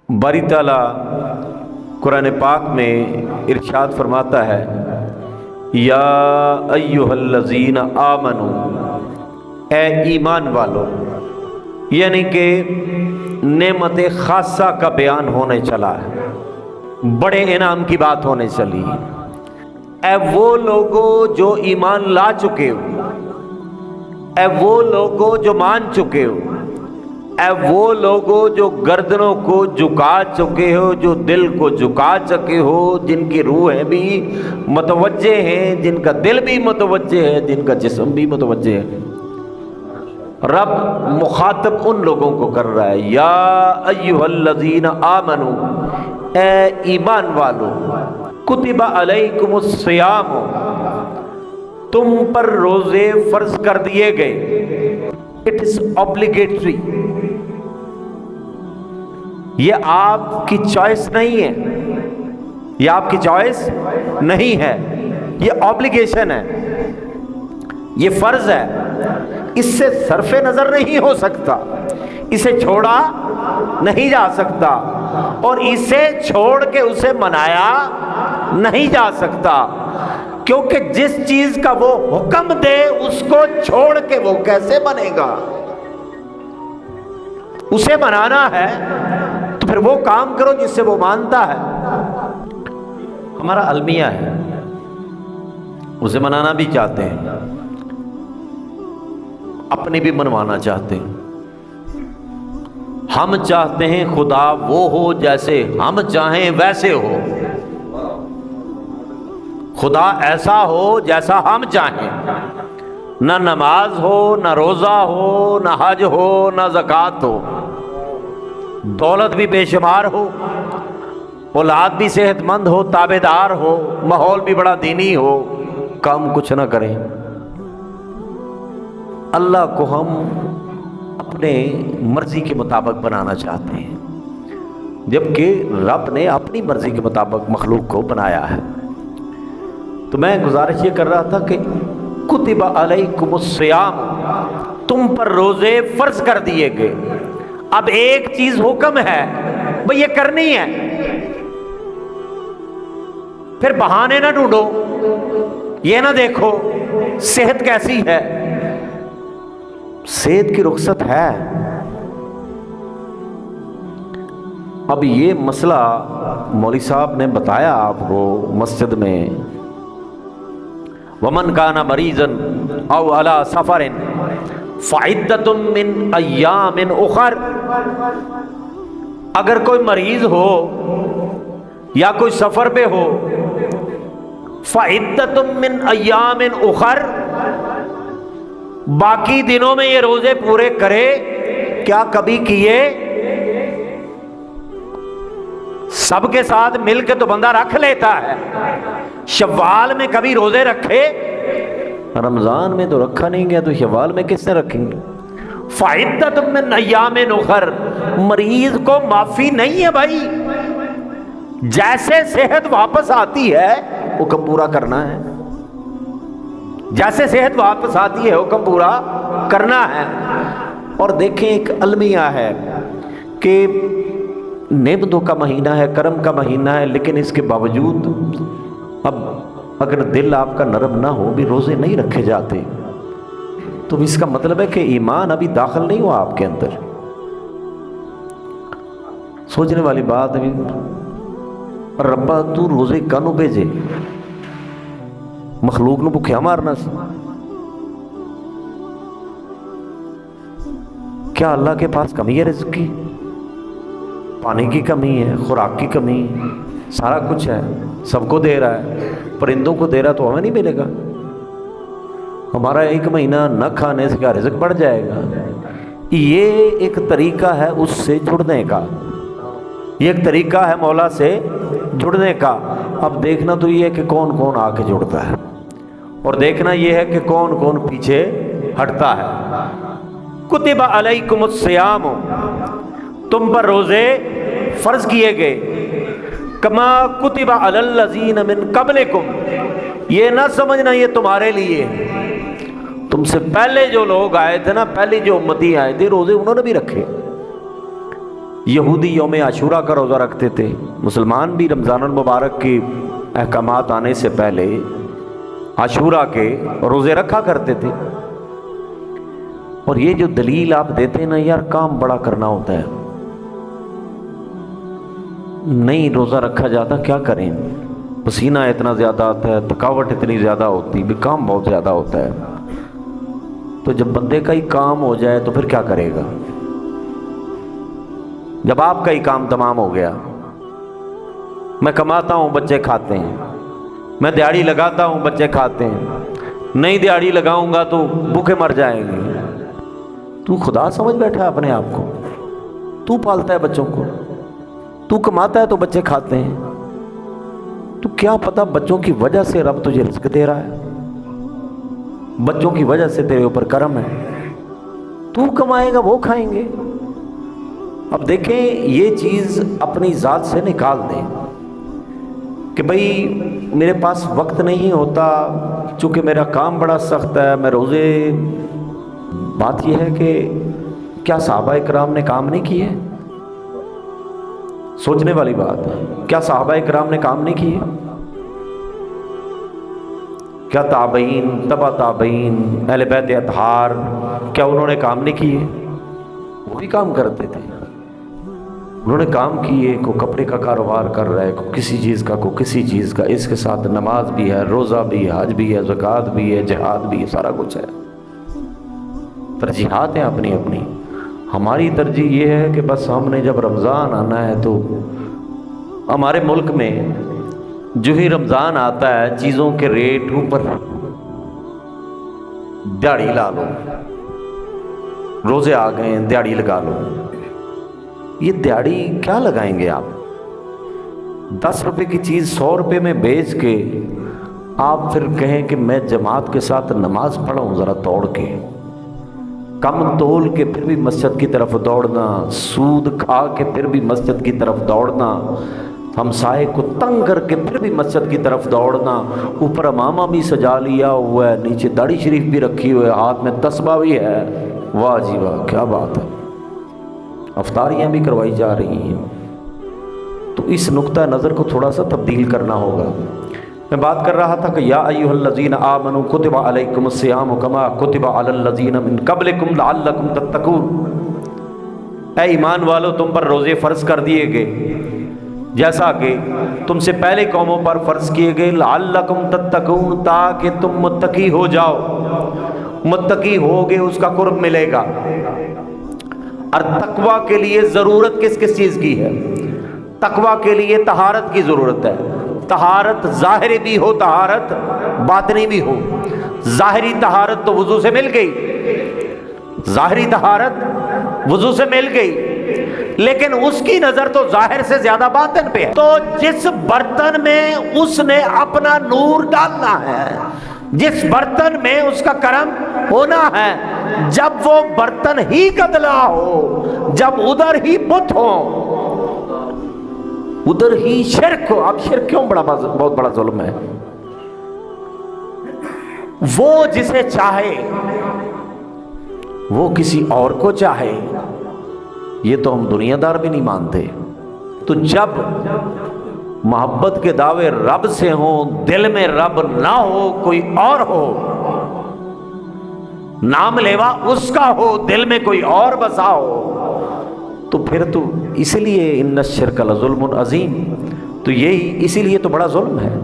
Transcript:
باری تعالیٰ قرآن پاک میں ارشاد فرماتا ہے، یا ایھا الذین آمنوا، اے ایمان والو، یعنی کہ نعمت خاصہ کا بیان ہونے چلا ہے، بڑے انعام کی بات ہونے چلی۔ اے وہ لوگو جو ایمان لا چکے ہو، اے وہ لوگو جو مان چکے ہو، اے وہ لوگو جو گردنوں کو جھکا چکے ہو، جو دل کو جھکا چکے ہو، جن کی روحیں بھی متوجہ ہیں، جن کا دل بھی متوجہ ہے، جن کا جسم بھی متوجہ ہے۔ رب مخاطب ان لوگوں کو کر رہا ہے، یا ایھا الذین آمنوا، اے ایمان والو، کتب علیکم الصیام، تم پر روزے فرض کر دیے گئے۔ اٹ از obligatory، یہ آپ کی چوائس نہیں ہے، یہ آپ کی چوائس نہیں ہے، یہ obligation ہے، یہ فرض ہے، اس سے صرف نظر نہیں ہو سکتا، اسے چھوڑا نہیں جا سکتا، اور اسے چھوڑ کے اسے منایا نہیں جا سکتا، کیونکہ جس چیز کا وہ حکم دے اس کو چھوڑ کے وہ کیسے بنے گا؟ اسے منانا ہے تو پھر وہ کام کرو جس سے وہ مانتا ہے۔ ہمارا المیہ ہے، اسے منانا بھی چاہتے ہیں، اپنے بھی منوانا چاہتے ہیں۔ ہم چاہتے ہیں خدا وہ ہو جیسے ہم چاہیں ویسے ہو، خدا ایسا ہو جیسا ہم چاہیں، نہ نماز ہو، نہ روزہ ہو، نہ حج ہو، نہ زکوٰۃ ہو، دولت بھی بے شمار ہو، اولاد بھی صحت مند ہو، تابع دار ہو، ماحول بھی بڑا دینی ہو، کام کچھ نہ کریں۔ اللہ کو ہم اپنے مرضی کے مطابق بنانا چاہتے ہیں، جبکہ رب نے اپنی مرضی کے مطابق مخلوق کو بنایا ہے۔ تو میں گزارش یہ کر رہا تھا کہ کتب علیکم الصیام، تم پر روزے فرض کر دیے گئے۔ اب ایک چیز حکم ہے، بھئی یہ کرنی ہے، پھر بہانے نہ ڈھونڈو، یہ نہ دیکھو صحت کیسی ہے، صحت کی رخصت ہے۔ اب یہ مسئلہ مولوی صاحب نے بتایا آپ کو مسجد میں، وَمَنْ كَانَ مَرِيضًا أَوْ عَلَى سَفَرٍ فَعِدَّةٌ مِّنْ أَيَّامٍ أُخَرَ، اگر کوئی مریض ہو یا کوئی سفر پہ ہو، فَعِدَّةٌ مِّنْ أَيَّامٍ أُخَرَ، باقی دنوں میں یہ روزے پورے کرے۔ کیا کبھی کیے؟ سب کے ساتھ مل کے تو بندہ رکھ لیتا ہے، شوال میں کبھی روزے رکھے؟ رمضان میں تو رکھا نہیں گیا، تو شوال میں کس نے رکھیں گے؟ فَعِدَّةٌ مِّنْ أَيَّامٍ أُخَرَ، مریض کو معافی نہیں ہے بھائی، جیسے صحت واپس آتی ہے حکم پورا کرنا ہے، جیسے صحت واپس آتی ہے حکم پورا کرنا ہے۔ اور دیکھیں ایک المیہ ہے کہ نعمتوں کا مہینہ ہے، کرم کا مہینہ ہے، لیکن اس کے باوجود اب اگر دل آپ کا نرم نہ ہو بھی روزے نہیں رکھے جاتے، تو اس کا مطلب ہے کہ ایمان ابھی داخل نہیں ہوا آپ کے اندر۔ سوچنے والی بات ہے، ربا تو روزے کانوں بھیجے، مخلوق نو بھکھیا مارنا سی؟ کیا اللہ کے پاس کمی ہے رزق کی؟ پانی کی کمی ہے، خوراک کی کمی ہے، سارا کچھ ہے، سب کو دے رہا ہے، پرندوں کو دے رہا تو ہمیں نہیں ملے گا؟ ہمارا ایک مہینہ نہ کھانے سے کیا رزق بڑھ جائے گا؟ یہ ایک طریقہ ہے اس سے جڑنے کا، یہ ایک طریقہ ہے مولا سے جڑنے کا۔ اب دیکھنا تو یہ ہے کہ کون کون آ کے جڑتا ہے، اور دیکھنا یہ ہے کہ کون کون پیچھے ہٹتا ہے۔ کتب علیکم الصیام، تم پر روزے فرض کیے گئے، کما کتب علی الذین من قبلکم، یہ نہ سمجھنا یہ تمہارے لیے، تم سے پہلے جو لوگ آئے تھے نا، پہلی جو امتی آئے تھے، روزے انہوں نے بھی رکھے، یہودی یوم عاشورہ کا روزہ رکھتے تھے، مسلمان بھی رمضان المبارک کے احکامات آنے سے پہلے عاشورہ کے روزے رکھا کرتے تھے۔ اور یہ جو دلیل آپ دیتے ہیں نا یار، کام بڑا کرنا ہوتا ہے، نہیں روزہ رکھا جاتا، کیا کریں، پسینہ اتنا زیادہ آتا ہے، تھکاوٹ اتنی زیادہ ہوتی بھی، کام بہت زیادہ ہوتا ہے، تو جب بندے کا ہی کام ہو جائے تو پھر کیا کرے گا؟ جب آپ کا ہی کام تمام ہو گیا، میں کماتا ہوں بچے کھاتے ہیں، میں دیہڑی لگاتا ہوں بچے کھاتے ہیں، نہیں دیہڑی لگاؤں گا تو بھوکے مر جائیں گے، تو خدا سمجھ بیٹھا ہے اپنے آپ کو؟ تو پالتا ہے بچوں کو، تو کماتا ہے تو بچے کھاتے ہیں، تو کیا پتا بچوں کی وجہ سے رب تجھے رزق دے رہا ہے، بچوں کی وجہ سے تیرے اوپر کرم ہے، تو کمائے گا وہ کھائیں گے۔ اب دیکھیں یہ چیز اپنی ذات سے نکال دیں کہ بھئی میرے پاس وقت نہیں ہوتا، چونکہ میرا کام بڑا سخت ہے، میں روزے، بات یہ ہے کہ کیا صحابہ اکرام نے کام نہیں کیے؟ سوچنے والی بات ہے، کیا صحابہ اکرام نے کام نہیں کیے؟ کیا تابعین، تبع تابعین، اہل بیت اطہار، کیا انہوں نے کام نہیں کیے؟ وہ بھی کام کرتے تھے، انہوں نے کام کیے، کو کپڑے کا کاروبار کر رہا ہے، کو کسی چیز کا، کو کسی چیز کا، اس کے ساتھ نماز بھی ہے، روزہ بھی ہے، حج بھی ہے، زکوٰۃ بھی ہے، جہاد بھی ہے، سارا کچھ ہے۔ ترجیحات ہیں اپنی اپنی۔ ہماری ترجیح یہ ہے کہ بس ہم نے جب رمضان آنا ہے تو ہمارے ملک میں جو ہی رمضان آتا ہے چیزوں کے ریٹ اوپر، دیہڑی لا لو، روزے آ گئے ہیں دیہڑی لگا لو۔ یہ دیہڑی کیا لگائیں گے آپ؟ 10 روپے کی چیز 100 روپے میں بیچ کے آپ پھر کہیں کہ میں جماعت کے ساتھ نماز پڑھوں ذرا توڑ کے، کم تول کے پھر بھی مسجد کی طرف دوڑنا، سود کھا کے پھر بھی مسجد کی طرف دوڑنا، ہمسائے کو تنگ کر کے پھر بھی مسجد کی طرف دوڑنا، اوپر امامہ بھی سجا لیا ہوا ہے، نیچے داڑھی شریف بھی رکھی ہوئے، ہاتھ میں تسبیح بھی ہے، واہ جی واہ کیا بات ہے، افطاریاں بھی کروائی جا رہی ہیں۔ تو اس نقطہ نظر کو تھوڑا سا تبدیل کرنا ہوگا۔ میں بات کر رہا تھا کہ یا ایھا الذین آمنوا کتب علیکم الصیام کما کتب علی الذین من قبلکم لعلکم تتقون، اے ایمان والو تم پر روزے فرض کر دیے گئے جیسا کہ تم سے پہلے قوموں پر فرض کیے گئے، لعلکم تتقون تاکہ تم متقی ہو جاؤ، متقی ہوگے اس کا قرب ملے گا۔ اور تقوی کے لیے ضرورت کس کس چیز کی ہے؟ تقوی کے لیے طہارت کی ضرورت ہے، طہارت ظاہری بھی ہو، طہارت باطنی بھی ہو۔ ظاہری طہارت تو وضو سے مل گئی، ظاہری طہارت وضو سے مل گئی، لیکن اس کی نظر تو ظاہر سے زیادہ باطن پہ ہے۔ تو جس برتن میں اس نے اپنا نور ڈالنا ہے، جس برتن میں اس کا کرم ہونا ہے، جب وہ برتن ہی گدلا ہو، جب ادھر ہی بت ہو، ادھر ہی شرک ہو۔ اب شرک کیوں بہت بڑا ظلم ہے؟ وہ جسے چاہے، وہ کسی اور کو چاہے، یہ تو ہم دنیا دار بھی نہیں مانتے۔ تو جب محبت کے دعوے رب سے ہوں، دل میں رب نہ ہو، کوئی اور ہو، نام لیوا اس کا ہو، دل میں کوئی اور بسا ہو، تو پھر تو اس لیے ان الشرک لظلم عظیم، تو یہی اسی لیے تو بڑا ظلم ہے۔